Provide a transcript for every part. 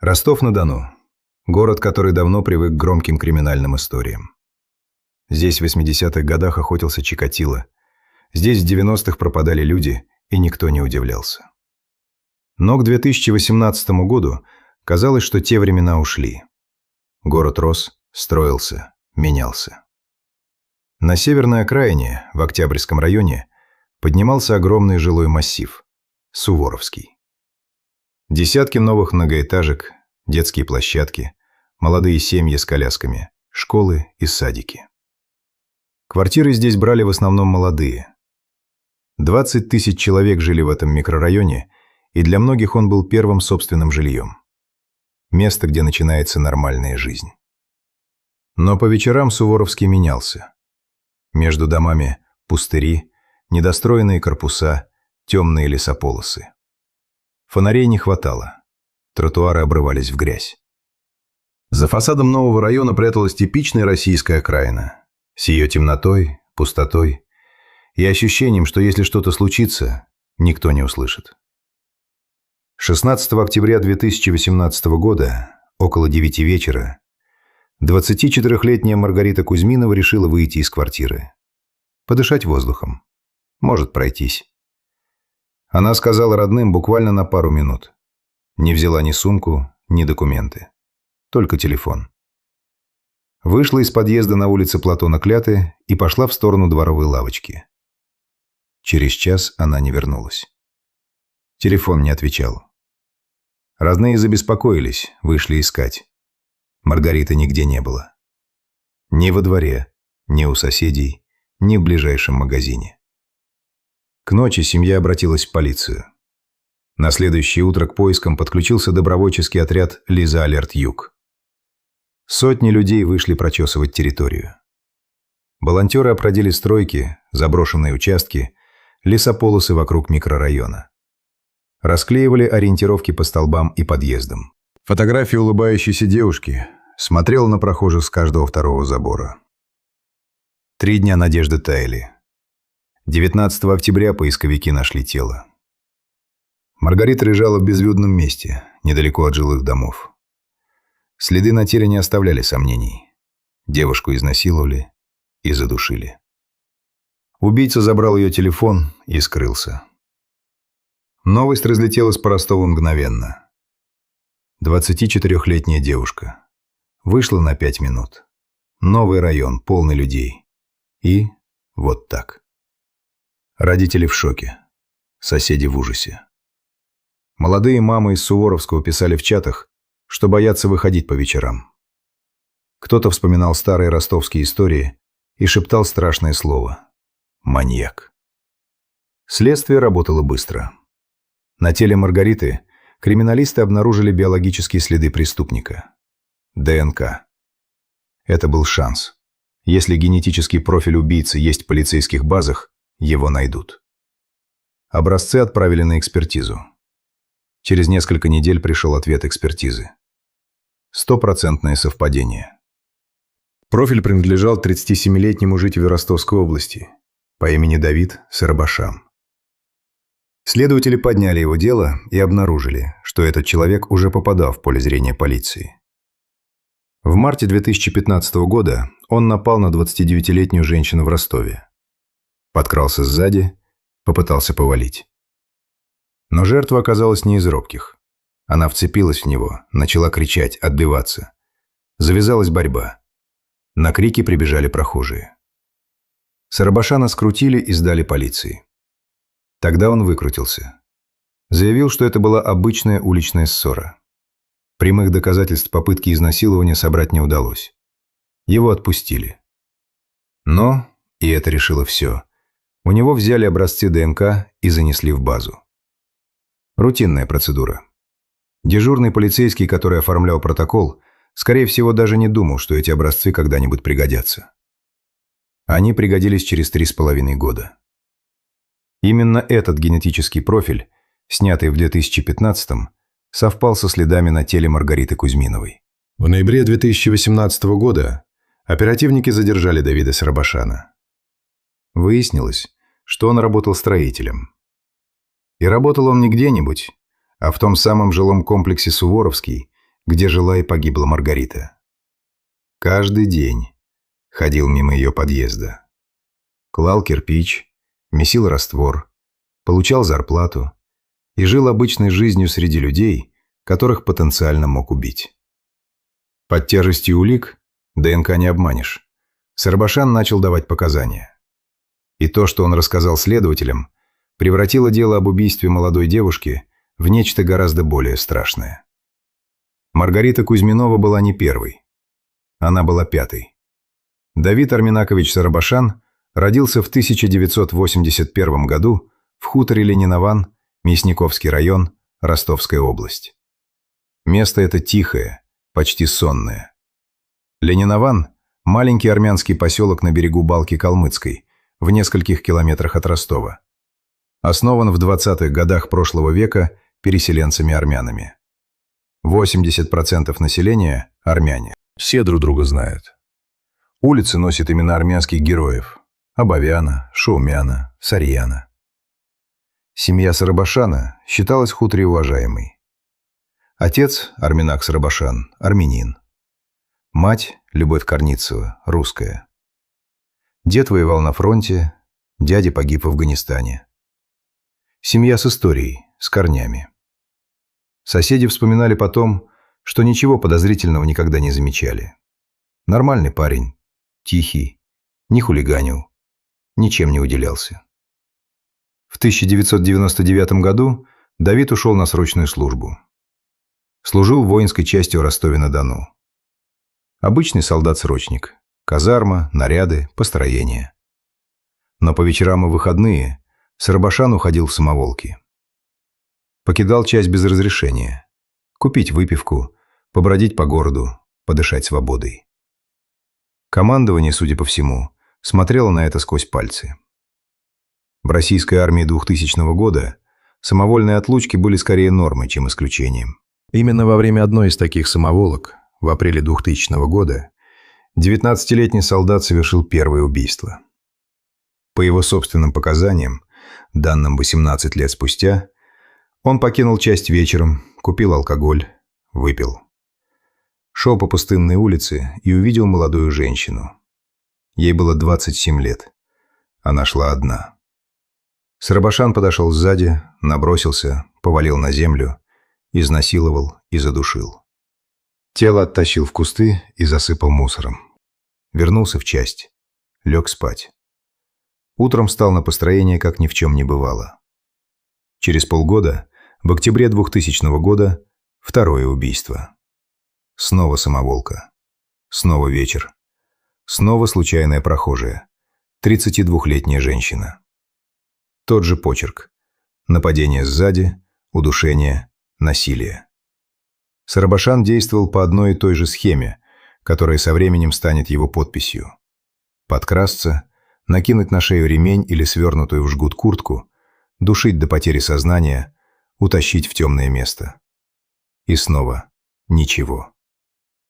Ростов-на-Дону. Город, который давно привык к громким криминальным историям. Здесь в 80-х годах охотился Чикатило. Здесь в 90-х пропадали люди, и никто не удивлялся. Но к 2018 году казалось, что те времена ушли. Город рос, строился, менялся. На северной окраине, в Октябрьском районе, поднимался огромный жилой массив – Суворовский. Десятки новых многоэтажек, детские площадки, молодые семьи с колясками, школы и садики. Квартиры здесь брали в основном молодые. 20 тысяч человек жили в этом микрорайоне, и для многих он был первым собственным жильем. Место, где начинается нормальная жизнь. Но по вечерам Суворовский менялся. Между домами пустыри, недостроенные корпуса, темные лесополосы. Фонарей не хватало. Тротуары обрывались в грязь. За фасадом нового района пряталась типичная российская окраина. С ее темнотой, пустотой и ощущением, что если что-то случится, никто не услышит. 16 октября 2018 года, около 9 вечера, 24-летняя Маргарита Кузьминова решила выйти из квартиры. Подышать воздухом. Может пройтись. Она сказала родным буквально на пару минут. Не взяла ни сумку, ни документы. Только телефон. Вышла из подъезда на улице Платона Кляты и пошла в сторону дворовой лавочки. Через час она не вернулась. Телефон не отвечал. Родные забеспокоились, вышли искать. Маргариты нигде не было. Ни во дворе, ни у соседей, ни в ближайшем магазине. К ночи семья обратилась в полицию. На следующее утро к поискам подключился добровольческий отряд «Лиза Алерт Юг». Сотни людей вышли прочесывать территорию. Волонтеры опродили стройки, заброшенные участки, лесополосы вокруг микрорайона. Расклеивали ориентировки по столбам и подъездам. Фотографии улыбающейся девушки смотрела на прохожих с каждого второго забора. 3 дня надежды таяли. 19 октября поисковики нашли тело. Маргарита лежала в безлюдном месте, недалеко от жилых домов. Следы на теле не оставляли сомнений. Девушку изнасиловали и задушили. Убийца забрал ее телефон и скрылся. Новость разлетелась по Ростову мгновенно. 24-летняя девушка. Вышла на 5 минут. Новый район, полный людей. И вот так. Родители в шоке. Соседи в ужасе. Молодые мамы из Суворовского писали в чатах, что боятся выходить по вечерам. Кто-то вспоминал старые ростовские истории и шептал страшное слово – маньяк. Следствие работало быстро. На теле Маргариты криминалисты обнаружили биологические следы преступника – ДНК. Это был шанс. Если генетический профиль убийцы есть в полицейских базах, его найдут. Образцы отправили на экспертизу. Через несколько недель пришел ответ экспертизы. 100% совпадение. Профиль принадлежал 37-летнему жителю Ростовской области по имени Давид Сарабашам. Следователи подняли его дело и обнаружили, что этот человек уже попадал в поле зрения полиции. В марте 2015 года он напал на 29-летнюю женщину в Ростове. Подкрался сзади, попытался повалить. Но жертва оказалась не из робких. Она вцепилась в него, начала кричать, отбиваться. Завязалась борьба. На крики прибежали прохожие. Сарабашана скрутили и сдали полиции. Тогда он выкрутился. Заявил, что это была обычная уличная ссора. Прямых доказательств попытки изнасилования собрать не удалось. Его отпустили. Но, и это решило все, у него взяли образцы ДНК и занесли в базу. Рутинная процедура. Дежурный полицейский, который оформлял протокол, скорее всего, даже не думал, что эти образцы когда-нибудь пригодятся. Они пригодились через 3,5 года. Именно этот генетический профиль, снятый в 2015-м, совпал со следами на теле Маргариты Кузьминовой. В ноябре 2018 года оперативники задержали Давида Сарабашана. Выяснилось, что он работал строителем. И работал он не где-нибудь, а в том самом жилом комплексе «Суворовский», где жила и погибла Маргарита. Каждый день ходил мимо ее подъезда. Клал кирпич, месил раствор, получал зарплату и жил обычной жизнью среди людей, которых потенциально мог убить. Под тяжестью улик, ДНК не обманешь, Сарбашан начал давать показания. И то, что он рассказал следователям, превратило дело об убийстве молодой девушки в нечто гораздо более страшное. Маргарита Кузьминова была не первой. Она была пятой. Давид Арминакович Сарбашан родился в 1981 году в хуторе Ленинован, Мясниковский район, Ростовская область. Место это тихое, почти сонное. Ленинован – маленький армянский поселок на берегу Балки Калмыцкой, в нескольких километрах от Ростова. Основан в 20-х годах прошлого века переселенцами-армянами. 80% населения – армяне. Все друг друга знают. Улицы носят имена армянских героев – Абовяна, Шаумяна, Сарьяна. Семья Сарбашана считалась в хуторе уважаемой. Отец, Арминак Сарбашан, армянин. Мать, Любовь Корницева, русская. Дед воевал на фронте, дядя погиб в Афганистане. Семья с историей, с корнями. Соседи вспоминали потом, что ничего подозрительного никогда не замечали. Нормальный парень, тихий, не хулиганил, ничем не уделялся. В 1999 году Давид ушел на срочную службу. Служил в воинской части в Ростове-на-Дону. Обычный солдат-срочник. Казарма, наряды, построение. Но по вечерам и выходные Сарбашан уходил в самоволки. Покидал часть без разрешения. Купить выпивку, побродить по городу, подышать свободой. Командование, судя по всему, смотрело на это сквозь пальцы. В российской армии 2000 года самовольные отлучки были скорее нормой, чем исключением. Именно во время одной из таких самоволок, в апреле 2000 года, 19-летний солдат совершил первое убийство. По его собственным показаниям, данным 18 лет спустя, он покинул часть вечером, купил алкоголь, выпил. Шел по пустынной улице и увидел молодую женщину. Ей было 27 лет. Она шла одна. Сарбашан подошел сзади, набросился, повалил на землю, изнасиловал и задушил. Тело оттащил в кусты и засыпал мусором. Вернулся в часть. Лег спать. Утром встал на построение, как ни в чем не бывало. Через полгода, в октябре 2000 года, второе убийство. Снова самоволка. Снова вечер. Снова случайная прохожая. 32-летняя женщина. Тот же почерк. Нападение сзади, удушение, насилие. Сарбашан действовал по одной и той же схеме, которая со временем станет его подписью. Подкрасться, накинуть на шею ремень или свернутую в жгут куртку, душить до потери сознания, утащить в темное место. И снова ничего.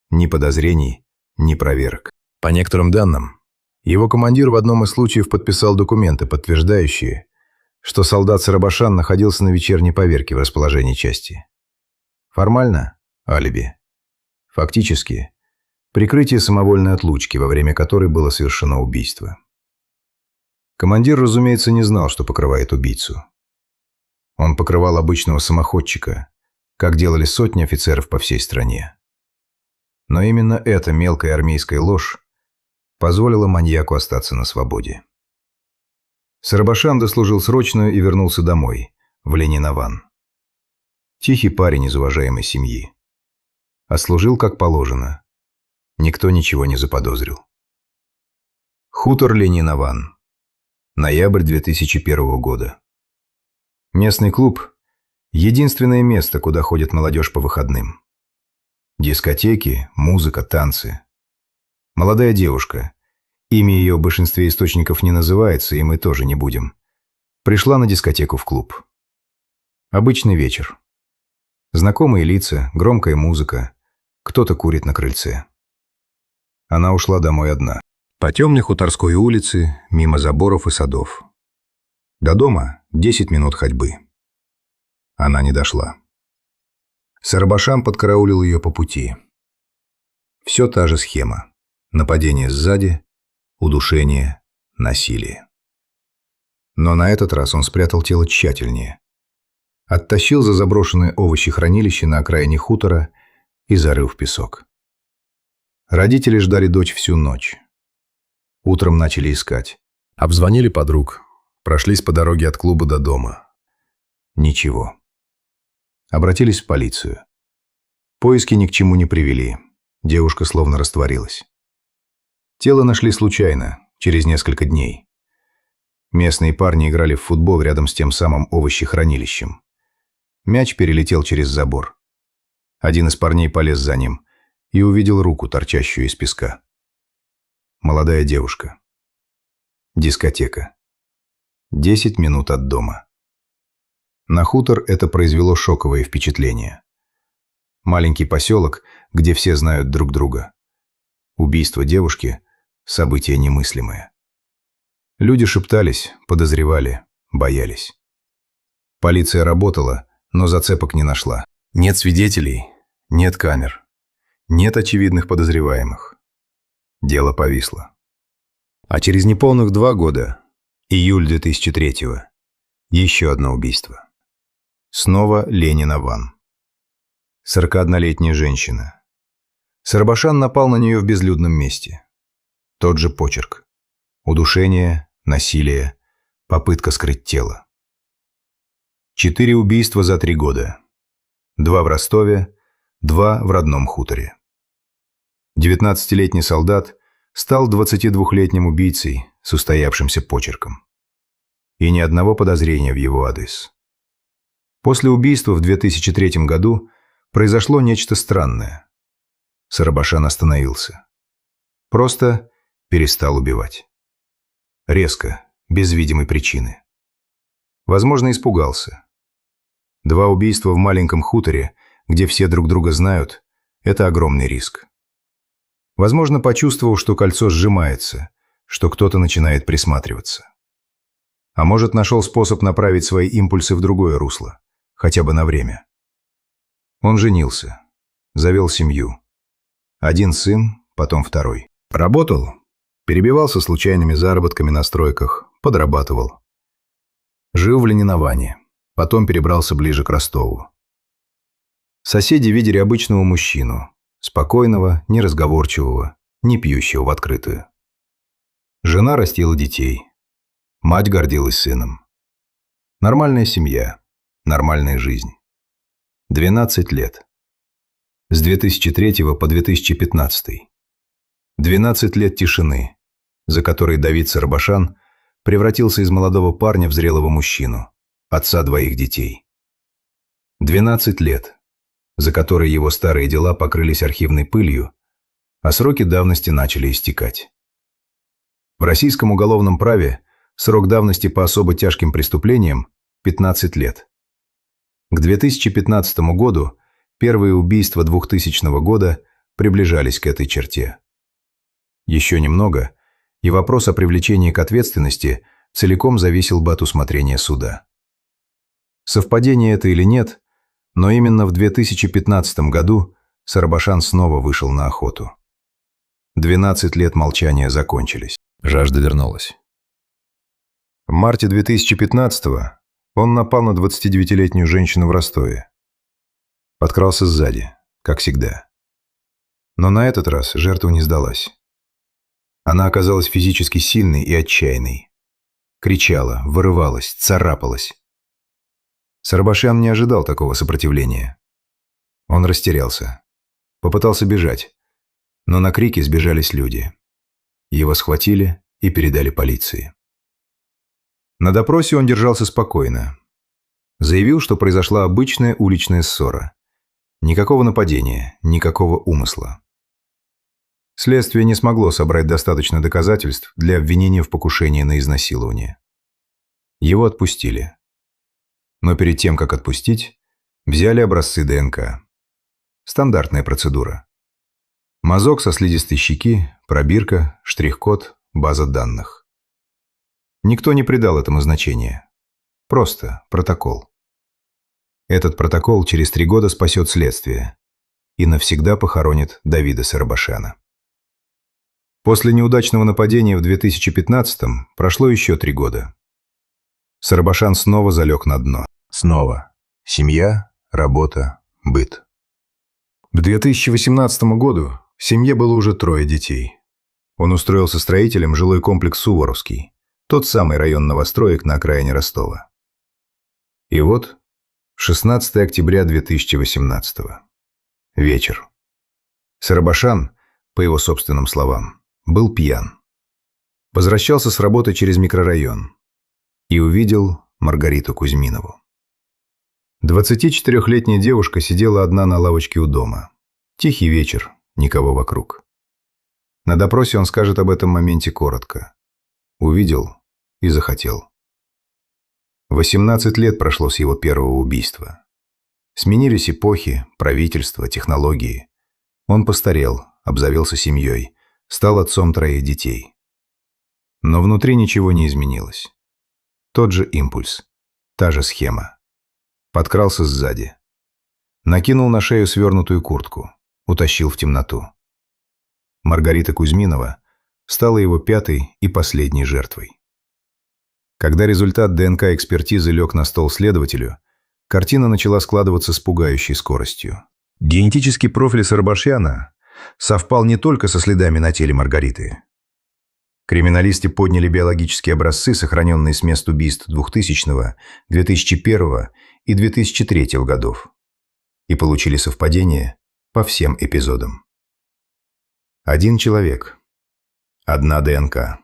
Ни подозрений, ни проверок. По некоторым данным, его командир в одном из случаев подписал документы, подтверждающие, что солдат Сарбашан находился на вечерней поверке в расположении части. Формально – алиби. Фактически – прикрытие самовольной отлучки, во время которой было совершено убийство. Командир, разумеется, не знал, что покрывает убийцу. Он покрывал обычного самоходчика, как делали сотни офицеров по всей стране. Но именно эта мелкая армейская ложь позволила маньяку остаться на свободе. Сарбашан дослужил срочную и вернулся домой, в Ленинован. Тихий парень из уважаемой семьи. Отслужил как положено. Никто ничего не заподозрил. Хутор Ленинован. Ноябрь 2001 года. Местный клуб – единственное место, куда ходит молодежь по выходным. Дискотеки, музыка, танцы. Молодая девушка. Имя ее в большинстве источников не называется, и мы тоже не будем. Пришла на дискотеку в клуб. Обычный вечер. Знакомые лица, громкая музыка. Кто-то курит на крыльце. Она ушла домой одна. По темной Хуторской улице, мимо заборов и садов. До дома 10 минут ходьбы. Она не дошла. Сарабашан подкараулил ее по пути. Все та же схема. Нападение сзади, удушение, насилие. Но на этот раз он спрятал тело тщательнее. Оттащил за заброшенное овощехранилище на окраине хутора и зарыл в песок. Родители ждали дочь всю ночь. Утром начали искать. Обзвонили подруг. Прошлись по дороге от клуба до дома. Ничего. Обратились в полицию. Поиски ни к чему не привели. Девушка словно растворилась. Тело нашли случайно, через несколько дней. Местные парни играли в футбол рядом с тем самым овощехранилищем. Мяч перелетел через забор. Один из парней полез за ним и увидел руку, торчащую из песка. Молодая девушка. Дискотека. 10 минут от дома. На хутор это произвело шоковое впечатление. Маленький поселок, где все знают друг друга. Убийство девушки – событие немыслимое. Люди шептались, подозревали, боялись. Полиция работала, но зацепок не нашла. Нет свидетелей, нет камер, нет очевидных подозреваемых. Дело повисло. А через неполных 2 года, июль 2003-го, еще одно убийство. Снова Ленина Ван. 41-летняя женщина. Сарабашан напал на нее в безлюдном месте. Тот же почерк. Удушение, насилие, попытка скрыть тело. 4 убийства за 3 года. 2 в Ростове, 2 в родном хуторе. 19-летний солдат стал 22-летним убийцей с устоявшимся почерком. И ни одного подозрения в его адрес. После убийства в 2003 году произошло нечто странное. Сарабашан остановился. Просто перестал убивать. Резко, без видимой причины. Возможно, испугался. 2 убийства в маленьком хуторе, где все друг друга знают, это огромный риск. Возможно, почувствовал, что кольцо сжимается, что кто-то начинает присматриваться. А может, нашел способ направить свои импульсы в другое русло, хотя бы на время. Он женился, завел семью. 1 сын, потом 2. Работал, перебивался случайными заработками на стройках, подрабатывал. Жил в Ленинаване, потом перебрался ближе к Ростову. Соседи видели обычного мужчину, спокойного, неразговорчивого, не пьющего в открытую. Жена растила детей. Мать гордилась сыном. Нормальная семья, нормальная жизнь. 12 лет. С 2003 по 2015. 12 лет тишины, за которой Давид Сарабашан превратился из молодого парня в зрелого мужчину, отца 2 детей. 12 лет, за которые его старые дела покрылись архивной пылью, а сроки давности начали истекать. В российском уголовном праве срок давности по особо тяжким преступлениям – 15 лет. К 2015 году первые убийства 2000 года приближались к этой черте. Еще немного, и вопрос о привлечении к ответственности целиком зависел бы от усмотрения суда. Совпадение это или нет, но именно в 2015 году Сарабашан снова вышел на охоту. 12 лет молчания закончились. Жажда вернулась. В марте 2015-го он напал на 29-летнюю женщину в Ростове. Подкрался сзади, как всегда. Но на этот раз жертва не сдалась. Она оказалась физически сильной и отчаянной. Кричала, вырывалась, царапалась. Сарабашан не ожидал такого сопротивления. Он растерялся. Попытался бежать. Но на крики сбежались люди. Его схватили и передали полиции. На допросе он держался спокойно. Заявил, что произошла обычная уличная ссора. Никакого нападения, никакого умысла. Следствие не смогло собрать достаточно доказательств для обвинения в покушении на изнасилование. Его отпустили. Но перед тем, как отпустить, взяли образцы ДНК. Стандартная процедура. Мазок со слизистой щеки, пробирка, штрих-код, база данных. Никто не придал этому значения. Просто протокол. Этот протокол через 3 года спасет следствие и навсегда похоронит Давида Сарабашяна. После неудачного нападения в 2015-м прошло еще 3 года. Сарабашан снова залег на дно. Снова. Семья, работа, быт. К 2018 году в семье было уже 3 детей. Он устроился строителем в жилой комплекс «Суворовский», тот самый район новостроек на окраине Ростова. И вот 16 октября 2018. Вечер. Сарабашан, по его собственным словам, был пьян. Возвращался с работы через микрорайон и увидел Маргариту Кузьминову. 24-летняя девушка сидела одна на лавочке у дома. Тихий вечер, никого вокруг. На допросе он скажет об этом моменте коротко. Увидел и захотел. 18 лет прошло с его первого убийства. Сменились эпохи, правительства, технологии. Он постарел, обзавелся семьей, стал отцом 3 детей. Но внутри ничего не изменилось. Тот же импульс, та же схема. Подкрался сзади. Накинул на шею свернутую куртку, утащил в темноту. Маргарита Кузьминова стала его 5-й и последней жертвой. Когда результат ДНК-экспертизы лег на стол следователю, картина начала складываться с пугающей скоростью. Генетический профиль Сарабашяна совпал не только со следами на теле Маргариты. Криминалисты подняли биологические образцы, сохраненные с мест убийств 2000, 2001 и 2003 годов, и получили совпадение по всем эпизодам. 1 человек. 1 ДНК.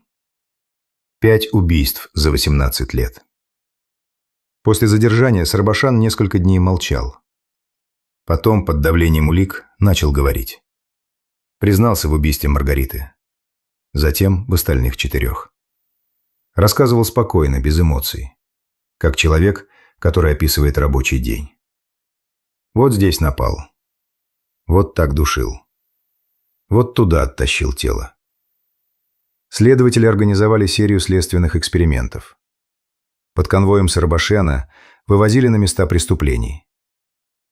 5 убийств за 18 лет. После задержания Сарабашан несколько дней молчал. Потом, под давлением улик, начал говорить. Признался в убийстве Маргариты. Затем в остальных 4. Рассказывал спокойно, без эмоций. Как человек, который описывает рабочий день. Вот здесь напал. Вот так душил. Вот туда оттащил тело. Следователи организовали серию следственных экспериментов. Под конвоем Сарабашяна вывозили на места преступлений.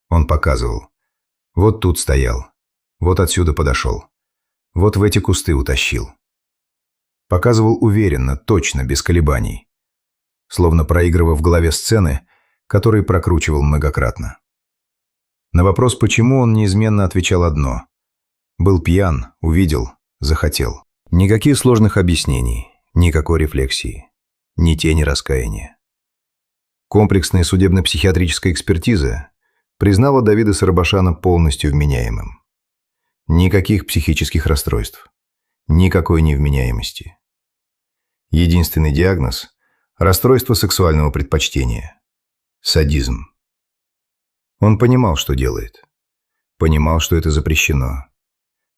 Он показывал. Вот тут стоял. Вот отсюда подошел. Вот в эти кусты утащил. Показывал уверенно, точно, без колебаний. Словно проигрывая в голове сцены, которые прокручивал многократно. На вопрос «почему» он неизменно отвечал одно. Был пьян, увидел, захотел. Никаких сложных объяснений, никакой рефлексии, ни тени раскаяния. Комплексная судебно-психиатрическая экспертиза признала Давида Сарабашана полностью вменяемым. Никаких психических расстройств, никакой невменяемости. Единственный диагноз – расстройство сексуального предпочтения, садизм. Он понимал, что делает. Понимал, что это запрещено.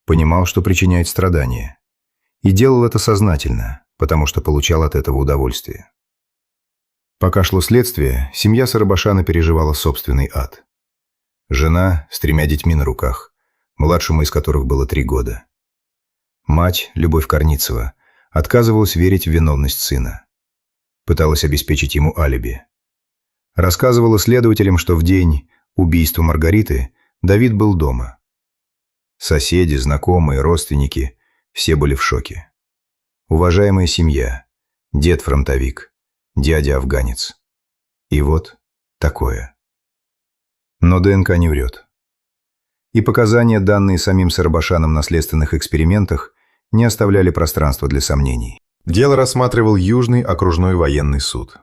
Понимал, что причиняет страдания. И делал это сознательно, потому что получал от этого удовольствие. Пока шло следствие, семья Сарабашана переживала собственный ад. Жена с 3 детьми на руках, младшему из которых было 3 года. Мать, Любовь Корницева, отказывалась верить в виновность сына. Пыталась обеспечить ему алиби. Рассказывала следователям, что в день убийства Маргариты Давид был дома. Соседи, знакомые, родственники – все были в шоке. Уважаемая семья, дед-фронтовик, дядя-афганец. И вот такое. Но ДНК не врет. И показания, данные самим Сарабашаном на следственных экспериментах, не оставляли пространства для сомнений. Дело рассматривал Южный окружной военный суд.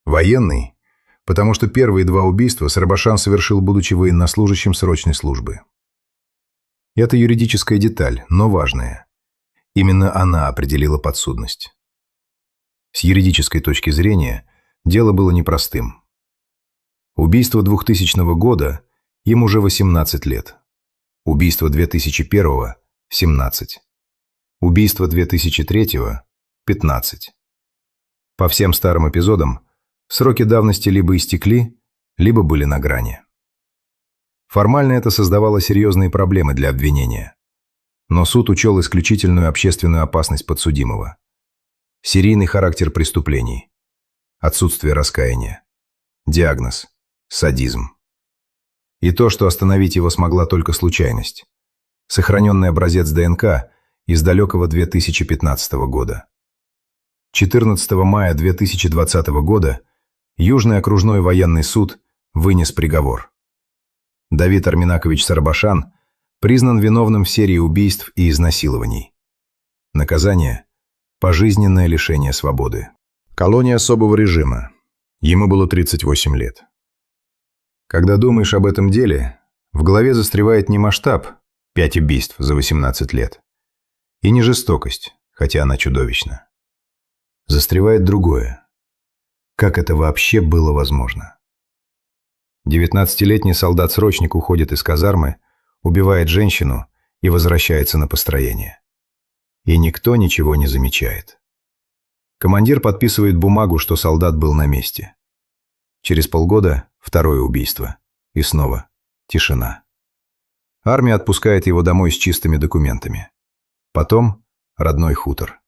Военный, потому что первые 2 убийства Сарабашан совершил, будучи военнослужащим срочной службы. Это юридическая деталь, но важная. Именно она определила подсудность. С юридической точки зрения дело было непростым. Убийство 2000 года им уже 18 лет. Убийство 2001 – 17. Убийство 2003 – 15. По всем старым эпизодам сроки давности либо истекли, либо были на грани. Формально это создавало серьезные проблемы для обвинения. Но суд учел исключительную общественную опасность подсудимого. Серийный характер преступлений. Отсутствие раскаяния. Диагноз садизм. И то, что остановить его смогла только случайность. Сохраненный образец ДНК из далекого 2015 года. 14 мая 2020 года Южный окружной военный суд вынес приговор. Давид Арминакович Сарабашан признан виновным в серии убийств и изнасилований. Наказание – пожизненное лишение свободы. Колония особого режима. Ему было 38 лет. Когда думаешь об этом деле, в голове застревает не масштаб – 5 убийств за 18 лет, и не жестокость, хотя она чудовищна. Застревает другое. Как это вообще было возможно? 19-летний солдат-срочник уходит из казармы, убивает женщину и возвращается на построение. И никто ничего не замечает. Командир подписывает бумагу, что солдат был на месте. Через полгода второе убийство. И снова тишина. Армия отпускает его домой с чистыми документами. Потом родной хутор.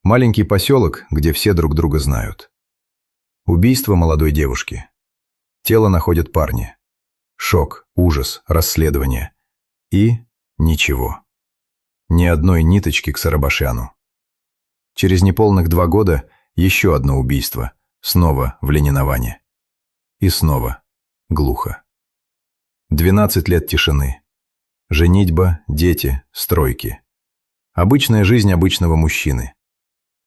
Маленький поселок, где все друг друга знают. Убийство молодой девушки. Тело находят парни. Шок, ужас, расследование. И ничего. Ни одной ниточки к Сарабашану. Через неполных 2 года еще одно убийство. Снова в Лениноване. И снова глухо. 12 лет тишины. Женитьба, дети, стройки. Обычная жизнь обычного мужчины.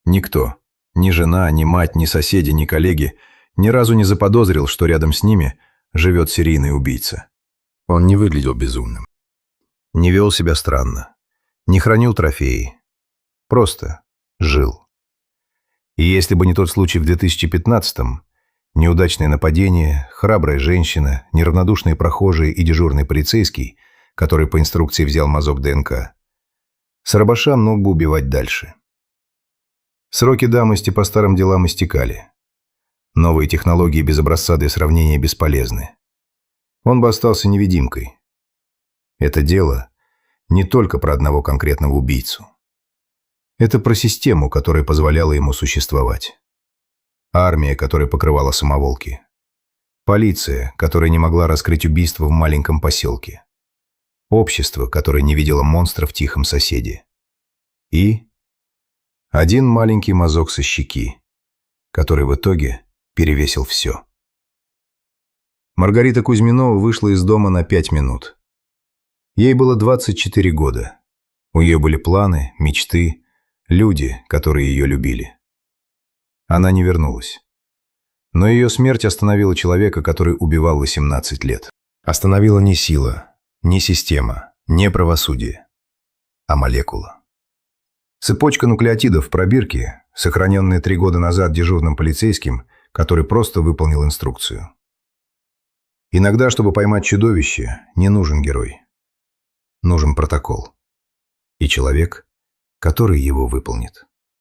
Никто, ни жена, ни мать, ни соседи, ни коллеги, ни разу не заподозрил, что рядом с ними живет серийный убийца. Он не выглядел безумным. Не вел себя странно. Не хранил трофеи. Просто жил. И если бы не тот случай в 2015-м, неудачное нападение, храбрая женщина, неравнодушные прохожие и дежурный полицейский, который по инструкции взял мазок ДНК, Сарабашан мог бы убивать дальше. Сроки давности по старым делам истекали. Новые технологии без образца для сравнения бесполезны. Он бы остался невидимкой. Это дело не только про одного конкретного убийцу. Это про систему, которая позволяла ему существовать. Армия, которая покрывала самоволки. Полиция, которая не могла раскрыть убийство в маленьком поселке. Общество, которое не видело монстра в тихом соседе. И один маленький мазок со щеки, который в итоге перевесил все. Маргарита Кузьминова вышла из дома на 5 минут. Ей было 24 года. У нее были планы, мечты, люди, которые ее любили. Она не вернулась. Но ее смерть остановила человека, который убивал 18 лет. Остановила не сила, не система, не правосудие, а молекула. Цепочка нуклеотидов в пробирке, сохраненная 3 года назад дежурным полицейским, который просто выполнил инструкцию. Иногда, чтобы поймать чудовище, не нужен герой. Нужен протокол. И человек, который его выполнит.